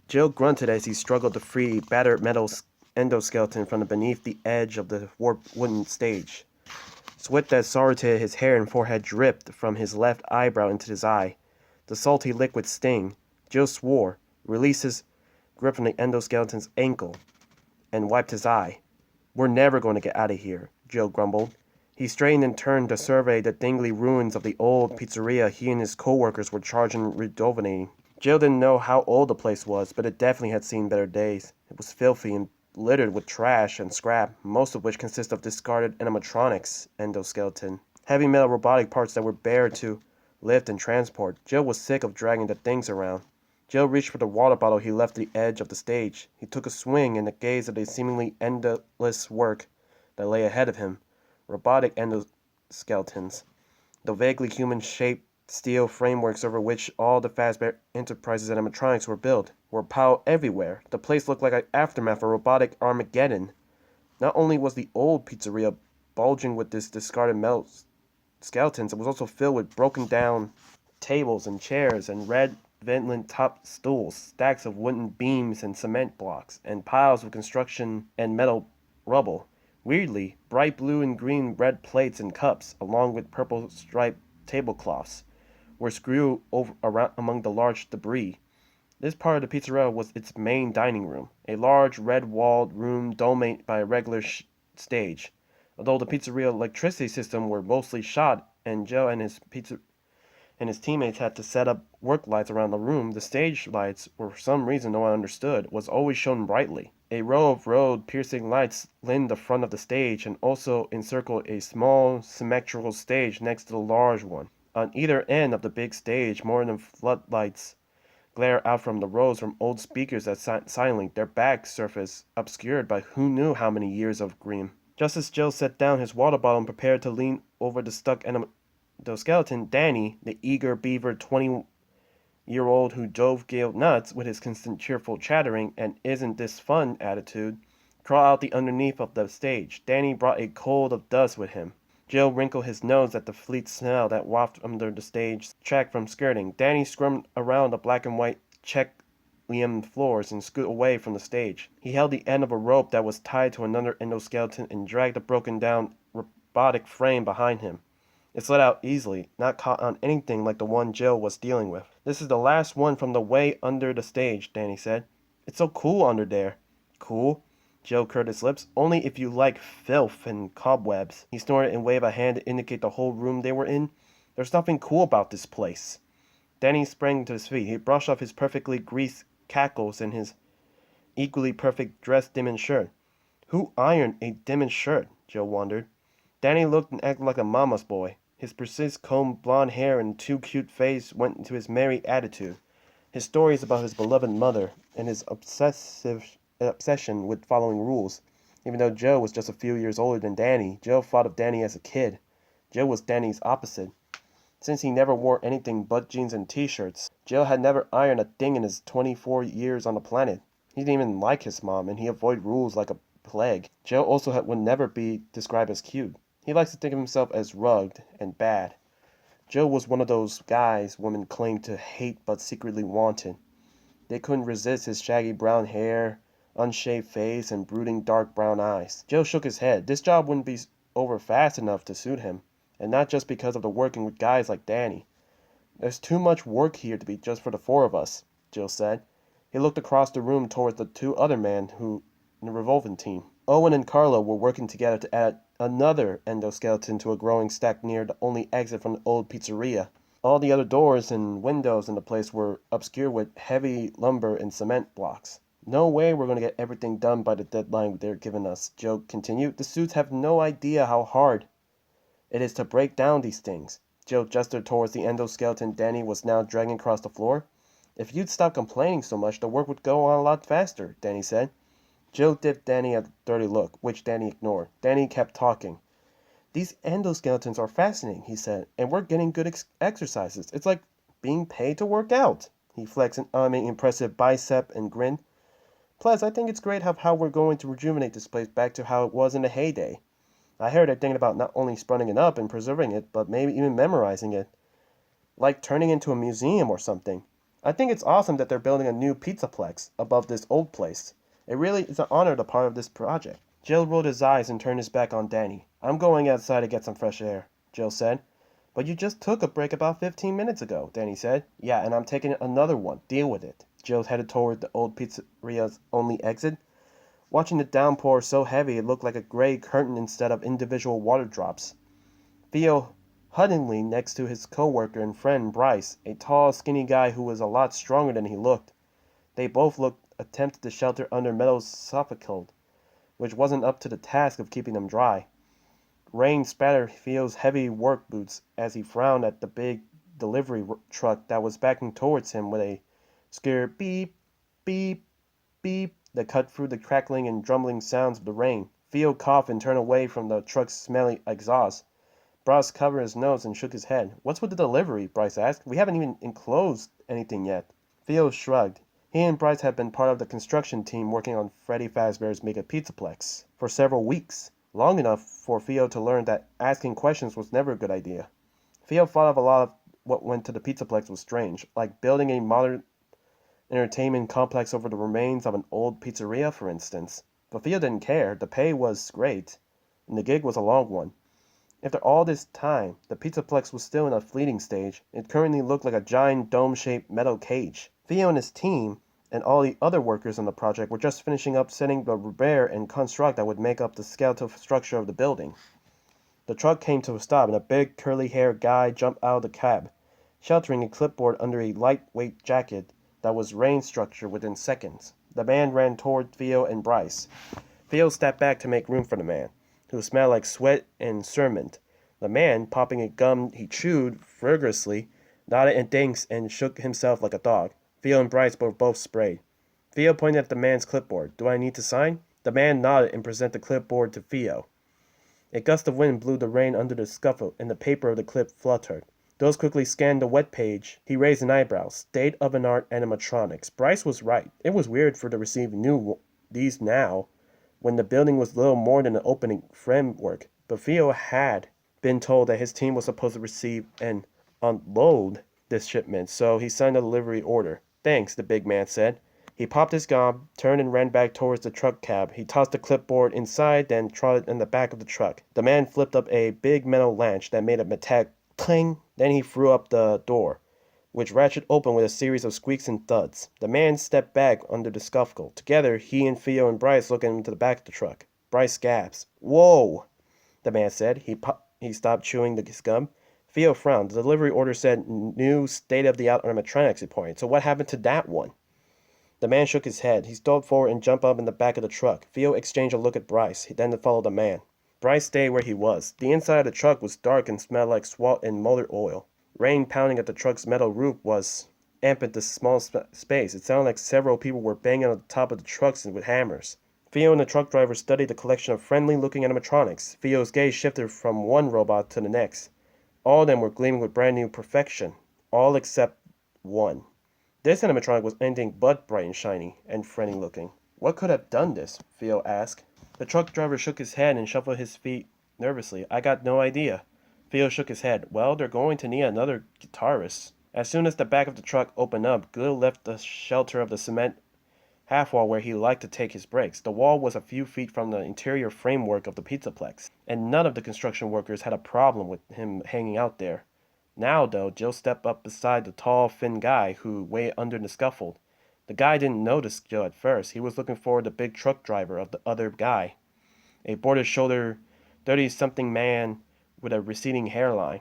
Jill grunted as he struggled to free battered metal endoskeleton from beneath the edge of the warped wooden stage. Sweat that salted his hair and forehead dripped from his left eyebrow into his eye. The salty liquid sting. Jill swore, released his grip from the endoskeleton's ankle, and wiped his eye. "We're never going to get out of here," Jill grumbled. He straightened and turned to survey the dangly ruins of the old pizzeria he and his co-workers were charged in rejuvenating. Jill didn't know how old the place was, but it definitely had seen better days. It was filthy and littered with trash and scrap, most of which consist of discarded animatronics endoskeleton, heavy metal robotic parts that were bare to lift and transport. Jill was sick of dragging the things around. Jill reached for the water bottle he left at the edge of the stage. He took a swing and gazed at the seemingly endless work that lay ahead of him. Robotic endoskeletons, the vaguely human-shaped steel frameworks over which all the Fazbear Enterprises animatronics were built, were piled everywhere. The place looked like an aftermath of robotic Armageddon. Not only was the old pizzeria bulging with this discarded metal skeletons, it was also filled with broken down tables and chairs and red ventlet-topped stools, stacks of wooden beams and cement blocks, and piles of construction and metal rubble. Weirdly, bright blue and green red plates and cups, along with purple striped tablecloths, were screwed over around among the large debris. This part of the pizzeria was its main dining room, a large red-walled room dominated by a regular stage. Although the pizzeria electricity system were mostly shot, and Joe and his teammates had to set up work lights around the room, the stage lights, for some reason no one understood, was always shown brightly. A row of road-piercing lights lined the front of the stage and also encircled a small, symmetrical stage next to the large one. On either end of the big stage, more than floodlights glare out from the rows from old speakers that silently, their back surface obscured by who knew how many years of green. Just as Joe set down his water bottle and prepared to lean over the stuck endoskeleton, Danny, the eager beaver 20-year-old who drove Gale nuts with his constant cheerful chattering and "isn't this fun" attitude, crawled out the underneath of the stage. Danny brought a cold of dust with him. Jill wrinkled his nose at the fleet smell that wafted under the stage track from skirting. Danny squirmed around the black and white check-liamed floors and scooted away from the stage. He held the end of a rope that was tied to another endoskeleton and dragged the broken-down robotic frame behind him. It slid out easily, not caught on anything like the one Jill was dealing with. "This is the last one from the way under the stage," Danny said. "It's so cool under there." "Cool?" Joe curled his lips. "Only if you like filth and cobwebs." He snorted and waved a hand to indicate the whole room they were in. "There's nothing cool about this place." Danny sprang to his feet. He brushed off his perfectly greased cackles and his equally perfect dress Diamond shirt. Who ironed a Diamond shirt? Joe wondered. Danny looked and acted like a mama's boy. His precise combed blonde hair and too cute face went into his merry attitude. His stories about his beloved mother and his obsession with following rules. Even though Joe was just a few years older than Danny, Joe thought of Danny as a kid. Joe was Danny's opposite. Since he never wore anything but jeans and t-shirts, Joe had never ironed a thing in his 24 years on the planet. He didn't even like his mom, and he avoided rules like a plague. Joe also would never be described as cute. He likes to think of himself as rugged and bad. Joe was one of those guys women claimed to hate but secretly wanted. They couldn't resist his shaggy brown hair, unshaved face, and brooding dark brown eyes. Joe shook his head. This job wouldn't be over fast enough to suit him, and not just because of the working with guys like Danny. "There's too much work here to be just for the four of us," Joe said. He looked across the room towards the two other men in the revolving team. Owen and Carlo were working together to add another endoskeleton to a growing stack near the only exit from the old pizzeria. All the other doors and windows in the place were obscured with heavy lumber and cement blocks. "No way we're going to get everything done by the deadline they're giving us," Joe continued. "The suits have no idea how hard it is to break down these things." Joe gestured towards the endoskeleton Danny was now dragging across the floor. "If you'd stop complaining so much, the work would go on a lot faster," Danny said. Joe dipped Danny a dirty look, which Danny ignored. Danny kept talking. "These endoskeletons are fascinating," he said, "and we're getting good exercises. It's like being paid to work out." He flexed an impressive bicep and grinned. "Plus, I think it's great how we're going to rejuvenate this place back to how it was in the heyday. I heard they're thinking about not only sprucing it up and preserving it, but maybe even memorizing it. Like turning it into a museum or something. I think it's awesome that they're building a new Pizzaplex above this old place. It really is an honor to be part of this project. Jill rolled his eyes and turned his back on Danny. I'm going outside to get some fresh air, Jill said. But you just took a break about 15 minutes ago, Danny said. Yeah, and I'm taking another one. Deal with it. Jill headed toward the old pizzeria's only exit, watching the downpour so heavy it looked like a gray curtain instead of individual water drops. Theo huddling next to his co-worker and friend Bryce, a tall, skinny guy who was a lot stronger than he looked. They both attempted to shelter under metal scaffold, which wasn't up to the task of keeping them dry. Rain spattered Theo's heavy work boots as he frowned at the big delivery truck that was backing towards him with a scared beep, beep, beep that cut through the crackling and drumming sounds of the rain. Theo coughed and turned away from the truck's smelly exhaust. Bryce covered his nose and shook his head. What's with the delivery? Bryce asked. We haven't even enclosed anything yet. Theo shrugged. He and Bryce had been part of the construction team working on Freddy Fazbear's Mega Pizzaplex for several weeks. Long enough for Theo to learn that asking questions was never a good idea. Theo thought of a lot of what went to the Pizzaplex was strange, like building a modern entertainment complex over the remains of an old pizzeria, for instance. But Theo didn't care. The pay was great, and the gig was a long one. After all this time, the Pizzaplex was still in a fleeting stage. It currently looked like a giant dome-shaped metal cage. Theo and his team and all the other workers on the project were just finishing up setting the repair and construct that would make up the skeletal structure of the building. The truck came to a stop and a big curly-haired guy jumped out of the cab, sheltering a clipboard under a lightweight jacket that was rain structure within seconds. The man ran toward Theo and Bryce. Theo stepped back to make room for the man, who smelled like sweat and cement. The man, popping a gum he chewed vigorously, nodded and thanks and shook himself like a dog. Theo and Bryce were both sprayed. Theo pointed at the man's clipboard. Do I need to sign? The man nodded and presented the clipboard to Theo. A gust of wind blew the rain under the scuffle, and the paper of the clip fluttered. Those quickly scanned the wet page. He raised an eyebrow. State-of-the-art animatronics. Bryce was right. It was weird for to receive these now, when the building was little more than an opening framework. But Theo had been told that his team was supposed to receive and unload this shipment, so he signed a delivery order. Thanks, the big man said. He popped his gum, turned and ran back towards the truck cab. He tossed the clipboard inside, then trotted in the back of the truck. The man flipped up a big metal latch that made a metallic cling. Then he threw up the door, which ratcheted open with a series of squeaks and thuds. The man stepped back under the scuffle. Together, he and Theo and Bryce looked into the back of the truck. Bryce gasped. Whoa, the man said. He stopped chewing his gum. Theo frowned. The delivery order said new state-of-the-art animatronics reported. So what happened to that one? The man shook his head. He stole forward and jumped up in the back of the truck. Theo exchanged a look at Bryce. He then followed the man. Bryce stayed where he was. The inside of the truck was dark and smelled like swat and motor oil. Rain pounding at the truck's metal roof was amping the small space. It sounded like several people were banging on the top of the trucks with hammers. Theo and the truck driver studied the collection of friendly-looking animatronics. Theo's gaze shifted from one robot to the next. All of them were gleaming with brand-new perfection. All except one. This animatronic was anything but bright and shiny and friendly-looking. What could have done this? Theo asked. The truck driver shook his head and shuffled his feet nervously. I got no idea. Theo shook his head. Well, they're going to need another guitarist. As soon as the back of the truck opened up, Gil left the shelter of the cement half-wall where he liked to take his breaks. The wall was a few feet from the interior framework of the Pizzaplex, and none of the construction workers had a problem with him hanging out there. Now, though, Jill stepped up beside the tall, thin guy who waited under the scaffold. The guy didn't notice Jill at first. He was looking for the big truck driver of the other guy, a board-shoulder, 30-something man with a receding hairline.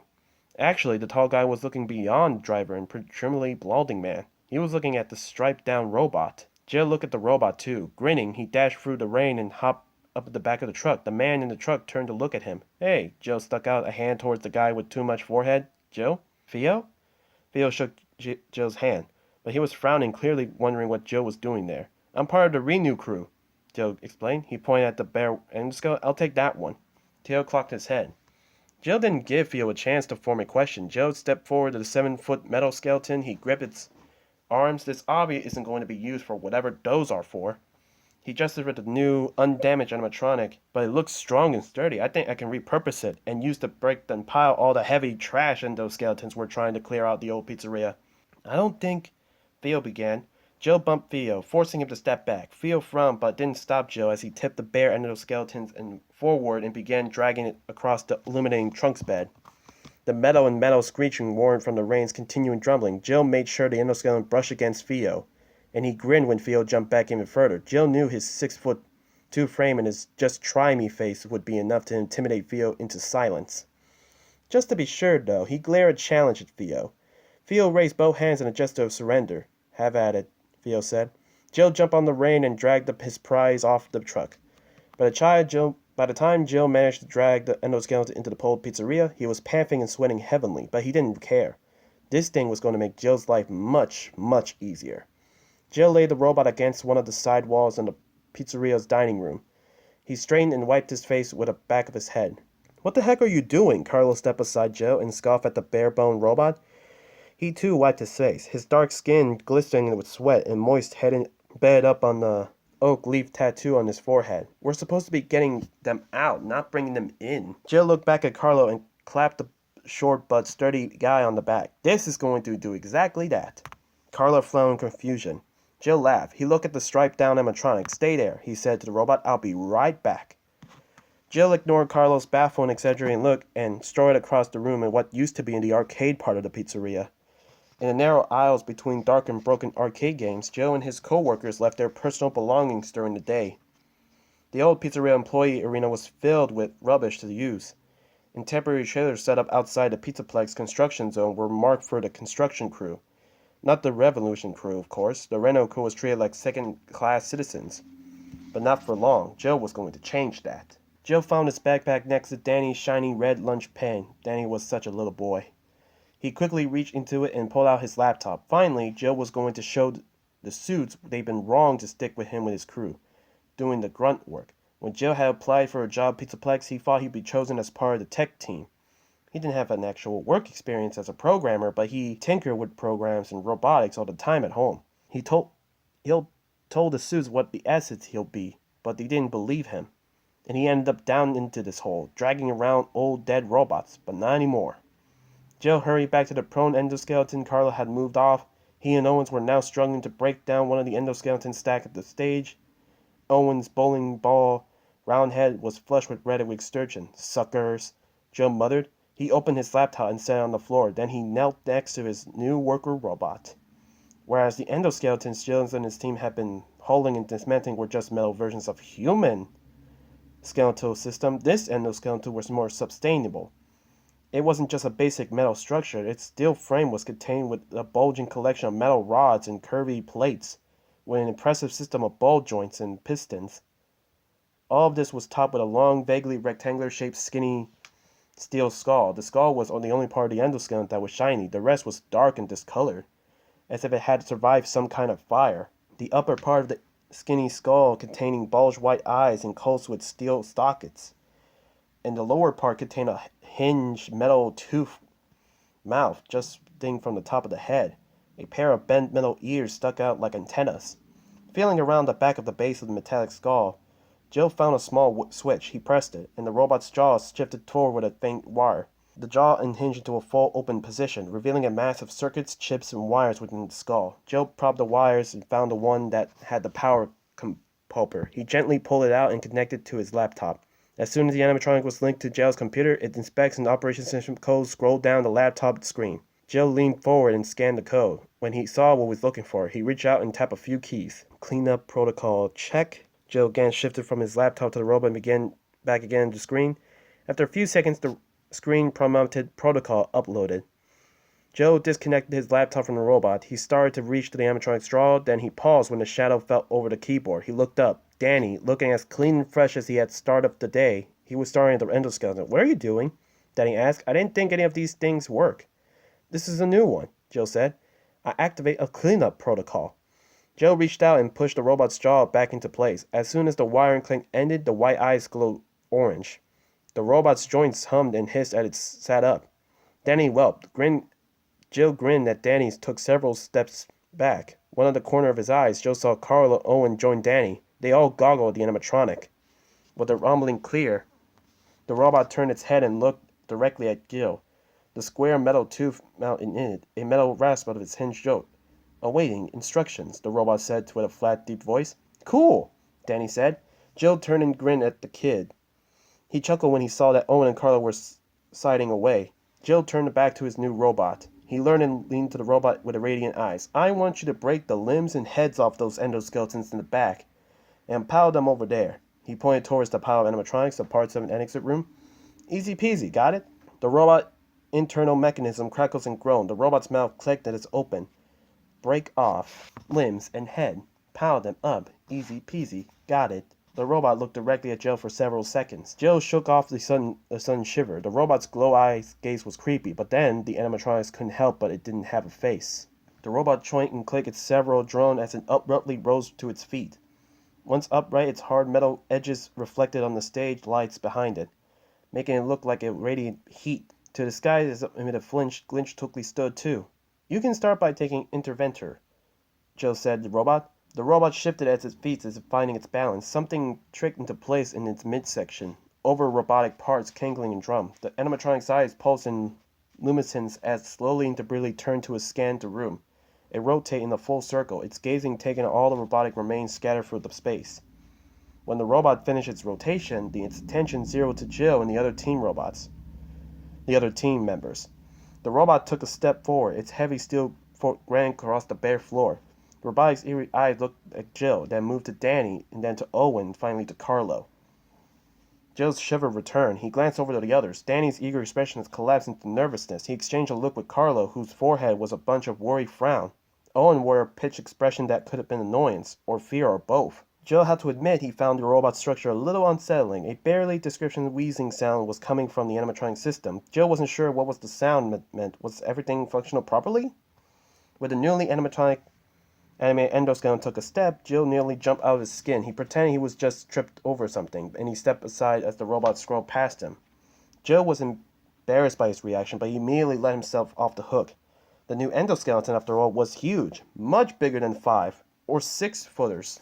Actually, the tall guy was looking beyond the driver and trimly balding man. He was looking at the striped-down robot. Jill looked at the robot, too. Grinning, he dashed through the rain and hopped up at the back of the truck. The man in the truck turned to look at him. Hey, Jill stuck out a hand towards the guy with too much forehead. Jill? Theo? Theo shook Jill's hand, but he was frowning, clearly wondering what Jill was doing there. I'm part of the Readthrough crew, Jill explained. He pointed at the bare and just go, I'll take that one. Theo clocked his head. Jill didn't give Theo a chance to form a question. Jill stepped forward to the 7-foot metal skeleton. He gripped its arms. This obby isn't going to be used for whatever those are for. He adjusted with the new, undamaged animatronic, but it looks strong and sturdy. I think I can repurpose it and use the brick and pile all the heavy trash in those skeletons we're trying to clear out the old pizzeria. I don't think Theo began. Jill bumped Theo, forcing him to step back. Theo frowned but didn't stop Jill as he tipped the bare endoskeleton forward and began dragging it across the illuminating trunk's bed. The metal screeching warned from the rain's continuing drumbling. Jill made sure the endoskeleton brushed against Theo, and he grinned when Theo jumped back even further. Jill knew his 6'2" frame and his just try me face would be enough to intimidate Theo into silence. Just to be sure, though, he glared a challenge at Theo. Theo raised both hands in a gesture of surrender. "Have at it," Theo said. Jill jumped on the rein and dragged his prize off the truck. By the time Jill managed to drag the endoskeleton into the pole pizzeria, he was panting and sweating heavily, but he didn't care. This thing was going to make Jill's life much, much easier. Jill laid the robot against one of the side walls in the pizzeria's dining room. He straightened and wiped his face with the back of his head. "What the heck are you doing?" Carlos stepped beside Jill and scoffed at the bare-boned robot. He too wiped his face, his dark skin glistening with sweat and moist head bed up on the oak leaf tattoo on his forehead. "We're supposed to be getting them out, not bringing them in." Jill looked back at Carlo and clapped the short but sturdy guy on the back. "This is going to do exactly that." Carlo frowned in confusion. Jill laughed. He looked at the striped-down animatronic. "Stay there," he said to the robot. "I'll be right back." Jill ignored Carlo's baffled and exaggerating look and strode across the room in what used to be in the arcade part of the pizzeria. In the narrow aisles between dark and broken arcade games, Joe and his co-workers left their personal belongings during the day. The old pizzeria employee arena was filled with rubbish to use, and temporary trailers set up outside the Pizzaplex construction zone were marked for the construction crew. Not the Revolution crew, of course. The Renault crew was treated like second-class citizens. But not for long. Joe was going to change that. Joe found his backpack next to Danny's shiny red lunch pen. Danny was such a little boy. He quickly reached into it and pulled out his laptop. Finally, Joe was going to show the suits they'd been wrong to stick with him with his crew, doing the grunt work. When Joe had applied for a job at Pizzaplex, he thought he'd be chosen as part of the tech team. He didn't have an actual work experience as a programmer, but he tinkered with programs and robotics all the time at home. He told the suits what the assets he'll be, but they didn't believe him. And he ended up down into this hole, dragging around old dead robots, but not anymore. Joe hurried back to the prone endoskeleton Carlo had moved off. He and Owens were now struggling to break down one of the endoskeletons stacked at the stage. Owens' bowling ball round head was flushed with red with extortion. "Suckers," Joe muttered. He opened his laptop and sat on the floor. Then he knelt next to his new worker robot. Whereas the endoskeletons Joe and his team had been hauling and dismantling were just metal versions of human skeletal system, this endoskeleton was more sustainable. It wasn't just a basic metal structure. Its steel frame was contained with a bulging collection of metal rods and curvy plates, with an impressive system of ball joints and pistons. All of this was topped with a long, vaguely rectangular-shaped, skinny steel skull. The skull was the only part of the endoskeleton that was shiny. The rest was dark and discolored, as if it had survived some kind of fire. The upper part of the skinny skull containing bulged white eyes enclosed with steel sockets, and the lower part contained a hinged metal tooth mouth just thing from the top of the head. A pair of bent metal ears stuck out like antennas. Feeling around the back of the base of the metallic skull, Joe found a small switch. He pressed it, and the robot's jaw shifted toward with a faint wire. The jaw unhinged into a full open position, revealing a mass of circuits, chips, and wires within the skull. Joe propped the wires and found the one that had the power pulper. He gently pulled it out and connected it to his laptop. As soon as the animatronic was linked to Joe's computer, its inspects and operation system code scrolled down the laptop screen. Joe leaned forward and scanned the code. When he saw what he was looking for, he reached out and tapped a few keys. Cleanup protocol check. Joe again shifted from his laptop to the robot and began back again to the screen. After a few seconds, the screen prompted protocol uploaded. Joe disconnected his laptop from the robot. He started to reach to the animatronic's drawer, then he paused when the shadow fell over the keyboard. He looked up. Danny, looking as clean and fresh as he had started the day. He was staring at the endoskeleton. "What are you doing?" Danny asked. "I didn't think any of these things work." "This is a new one," Joe said. "I activate a cleanup protocol." Joe reached out and pushed the robot's jaw back into place. As soon as the wiring clink ended, the white eyes glowed orange. The robot's joints hummed and hissed as it sat up. Danny whelped. Joe grinned at Danny took several steps back. One of the corner of his eyes, Joe saw Carl and Owen join Danny. They all goggled at the animatronic. With the rumbling clear, the robot turned its head and looked directly at Jill. The square metal tooth mounted in it, a metal rasp out of its hinged jaw. Awaiting instructions, the robot said with a flat, deep voice. Cool, Danny said. Jill turned and grinned at the kid. He chuckled when he saw that Owen and Carla were siding away. Jill turned back to his new robot. He leaned and leaned to the robot with the radiant eyes. I want you to break the limbs and heads off those endoskeletons in the back and pile them over there. He pointed towards the pile of animatronics, the parts of an exit room. Easy peasy, got it? The robot internal mechanism crackles and groans. The robot's mouth clicked and it's open. Break off limbs and head. Pile them up. Easy peasy. Got it. The robot looked directly at Jill for several seconds. Jill shook off the sudden shiver. The robot's glow-eyed gaze was creepy, but then the animatronics couldn't help but it didn't have a face. The robot joint and clicked its several drone as it abruptly rose to its feet. Once upright, its hard metal edges reflected on the stage lights behind it, making it look like it radiated heat. To the sky, amid a flinch, Glinch Tookley stood too. You can start by taking Interventor, Jill said to the robot. The robot shifted at its feet as if finding its balance. Something tricked into place in its midsection. Over robotic parts cangling and drum. The animatronic's eyes pulsed in luminescence as slowly and deliberately turned to scan the room. It rotated in a full circle, its gazing taking all the robotic remains scattered through the space. When the robot finished its rotation, its attention zeroed to Jill and the other team members. The robot took a step forward, its heavy steel fork ran across the bare floor. The robotic's eerie eyes looked at Jill, then moved to Danny, and then to Owen, finally to Carlo. Jill's shiver returned. He glanced over to the others. Danny's eager expression collapsed into nervousness. He exchanged a look with Carlo, whose forehead was a bunch of worried frown. Owen wore a pitched expression that could have been annoyance, or fear, or both. Jill had to admit he found the robot's structure a little unsettling. A barely description wheezing sound was coming from the animatronic system. Jill wasn't sure what was the sound meant. Was everything functional properly? With the newly animatronic animated endoskeleton took a step, Jill nearly jumped out of his skin. He pretended he was just tripped over something, and he stepped aside as the robot scrolled past him. Jill was embarrassed by his reaction, but he immediately let himself off the hook. The new endoskeleton, after all, was huge, much bigger than 5 or 6 footers.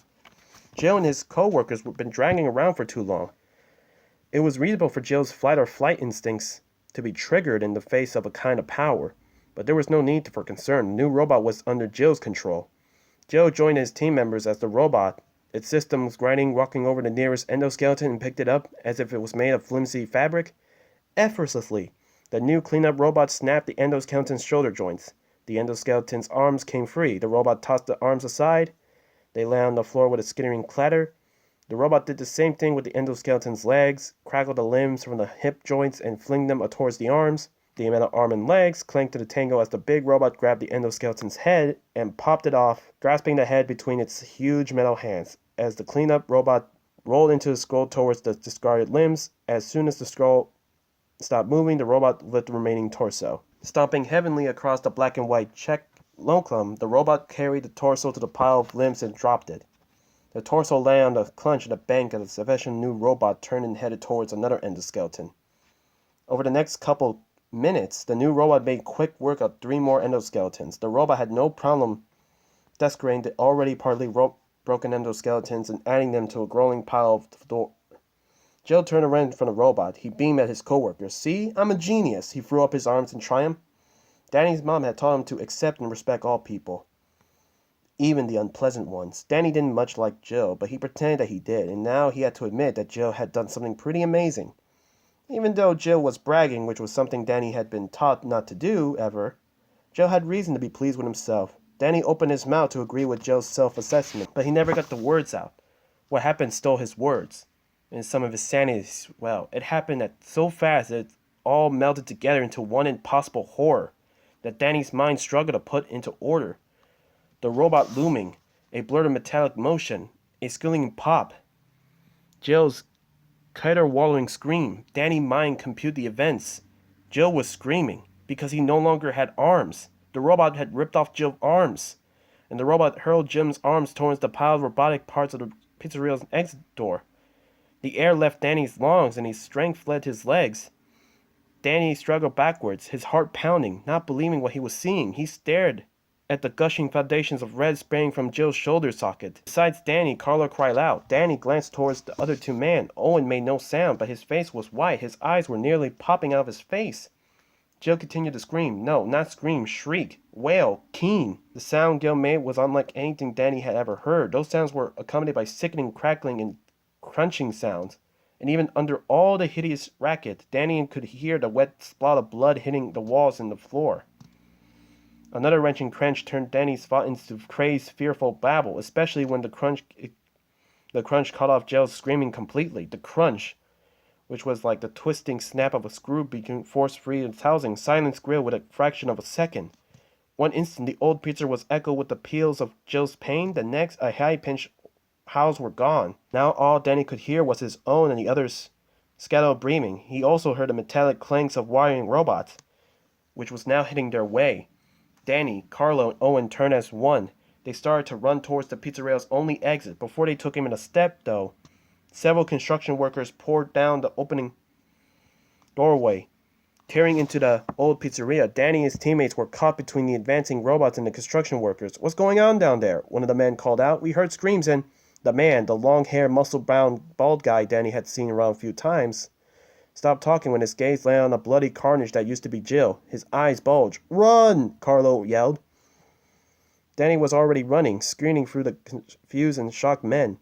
Jill and his co-workers had been dragging around for too long. It was reasonable for Jill's flight or flight instincts to be triggered in the face of a kind of power, but there was no need for concern. The new robot was under Jill's control. Jill joined his team members as the robot, its systems grinding, walking over the nearest endoskeleton and picked it up as if it was made of flimsy fabric. Effortlessly, the new cleanup robot snapped the endoskeleton's shoulder joints. The endoskeleton's arms came free. The robot tossed the arms aside. They lay on the floor with a skittering clatter. The robot did the same thing with the endoskeleton's legs, crackled the limbs from the hip joints and flinged them towards the arms. The metal arm and legs clanked to the tango as the big robot grabbed the endoskeleton's head and popped it off, grasping the head between its huge metal hands. As the cleanup robot rolled into the skull towards the discarded limbs, as soon as the skull stopped moving, the robot lifted the remaining torso. Stomping heavily across the black and white check locum, the robot carried the torso to the pile of limbs and dropped it. The torso lay on the clunch in the bank as the salvation new robot turned and headed towards another endoskeleton. Over the next couple minutes, the new robot made quick work of 3 more endoskeletons. The robot had no problem desecrating the already partly broken endoskeletons and adding them to a growing pile of the door. Jill turned around from the robot. He beamed at his co-workers. See? I'm a genius. He threw up his arms in triumph. Danny's mom had taught him to accept and respect all people, even the unpleasant ones. Danny didn't much like Jill, but he pretended that he did, and now he had to admit that Jill had done something pretty amazing. Even though Jill was bragging, which was something Danny had been taught not to do, ever, Jill had reason to be pleased with himself. Danny opened his mouth to agree with Jill's self-assessment, but he never got the words out. What happened stole his words, and some of his sanity. Well, it happened so fast that it all melted together into one impossible horror that Danny's mind struggled to put into order. The robot looming, a blur of metallic motion, a squealing pop. Jill's caterwauling scream. Danny's mind computed the events. Jill was screaming because he no longer had arms. The robot had ripped off Jill's arms, and the robot hurled Jim's arms towards the pile of robotic parts of the pizzeria's exit door. The air left Danny's lungs, and his strength fled his legs. Danny struggled backwards, his heart pounding, not believing what he was seeing. He stared at the gushing foundations of red spraying from Jill's shoulder socket. Besides Danny, Carlo cried out. Danny glanced towards the other 2 men. Owen made no sound, but his face was white. His eyes were nearly popping out of his face. Jill continued to scream. No, not scream, shriek, wail, keen. The sound Gil made was unlike anything Danny had ever heard. Those sounds were accompanied by sickening, crackling, and crunching sounds. And even under all the hideous racket, Danny could hear the wet splat of blood hitting the walls and the floor. Another wrenching crunch turned Danny's thought into crazed, fearful babble, especially when the crunch cut off Jill's screaming completely. The crunch, which was like the twisting snap of a screw being forced free of its housing, silenced Grill with a fraction of a second. One instant, the old pizza was echoed with the peals of Jill's pain. The next, a high-pitched howls were gone. Now all Danny could hear was his own and the others' scattered breathing. He also heard the metallic clanks of wiring robots, which was now hitting their way. Danny, Carlo, and Owen turned as one. They started to run towards the pizzeria's only exit. Before they took even a step, though, several construction workers poured down the opening doorway, tearing into the old pizzeria. Danny and his teammates were caught between the advancing robots and the construction workers. "What's going on down there?" one of the men called out. "We heard screams and—" The man, the long-haired, muscle-bound, bald guy Danny had seen around a few times, stopped talking when his gaze landed on the bloody carnage that used to be Jill. His eyes bulged. "Run!" Carlo yelled. Danny was already running, screaming through the confused and shocked men.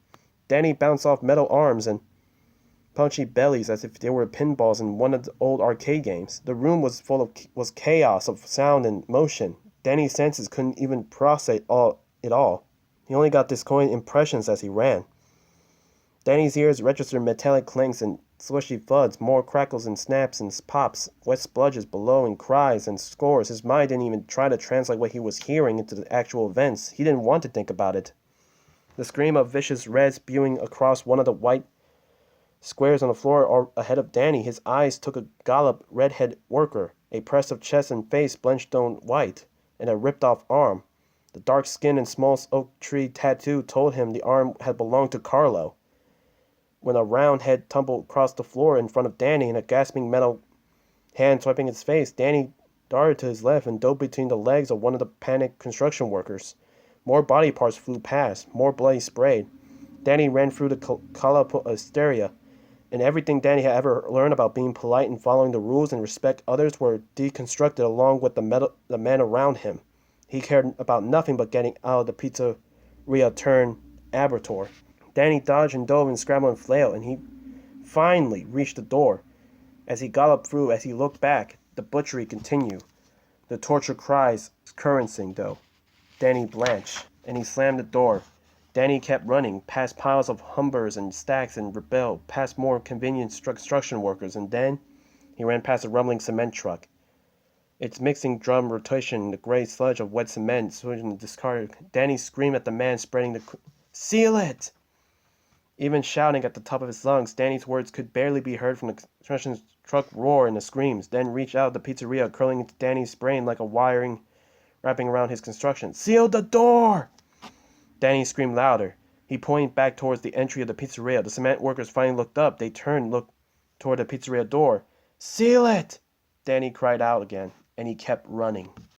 Danny bounced off metal arms and punchy bellies as if they were pinballs in one of the old arcade games. The room was chaos of sound and motion. Danny's senses couldn't even process it all. He only got discordant impressions as he ran. Danny's ears registered metallic clanks and swishy thuds, more crackles and snaps and pops, wet spludges below and cries and scores. His mind didn't even try to translate what he was hearing into the actual events. He didn't want to think about it. The scream of vicious red spewing across one of the white squares on the floor ahead of Danny. His eyes took a gallop redhead worker, a press of chest and face blenched on white, and a ripped-off arm. The dark skin and small oak tree tattoo told him the arm had belonged to Carlo. When a round head tumbled across the floor in front of Danny and a gasping metal hand swiping his face, Danny darted to his left and dove between the legs of one of the panicked construction workers. More body parts flew past, more bloody sprayed. Danny ran through the collapsed hysteria, and everything Danny had ever learned about being polite and following the rules and respect others were deconstructed along with the men around him. He cared about nothing but getting out of the pizzeria turned laboratory. Danny dodged and dove and scrambled and flailed, and he finally reached the door. As he galloped through, as he looked back, the butchery continued. The torture cries currencing, though. Danny blanched, and he slammed the door. Danny kept running, past piles of humbers and stacks and rebelled, past more convenient construction workers, and then he ran past a rumbling cement truck. Its mixing drum rotation, the gray sludge of wet cement swinging the discard. Danny screamed at the man spreading the... "Seal it!" Even shouting at the top of his lungs, Danny's words could barely be heard from the construction truck roar and the screams, then reach out of the pizzeria, curling into Danny's brain like a wiring wrapping around his construction. "Seal the door!" Danny screamed louder. He pointed back towards the entry of the pizzeria. The cement workers finally looked up. They turned, looked toward the pizzeria door. "Seal it!" Danny cried out again, and he kept running.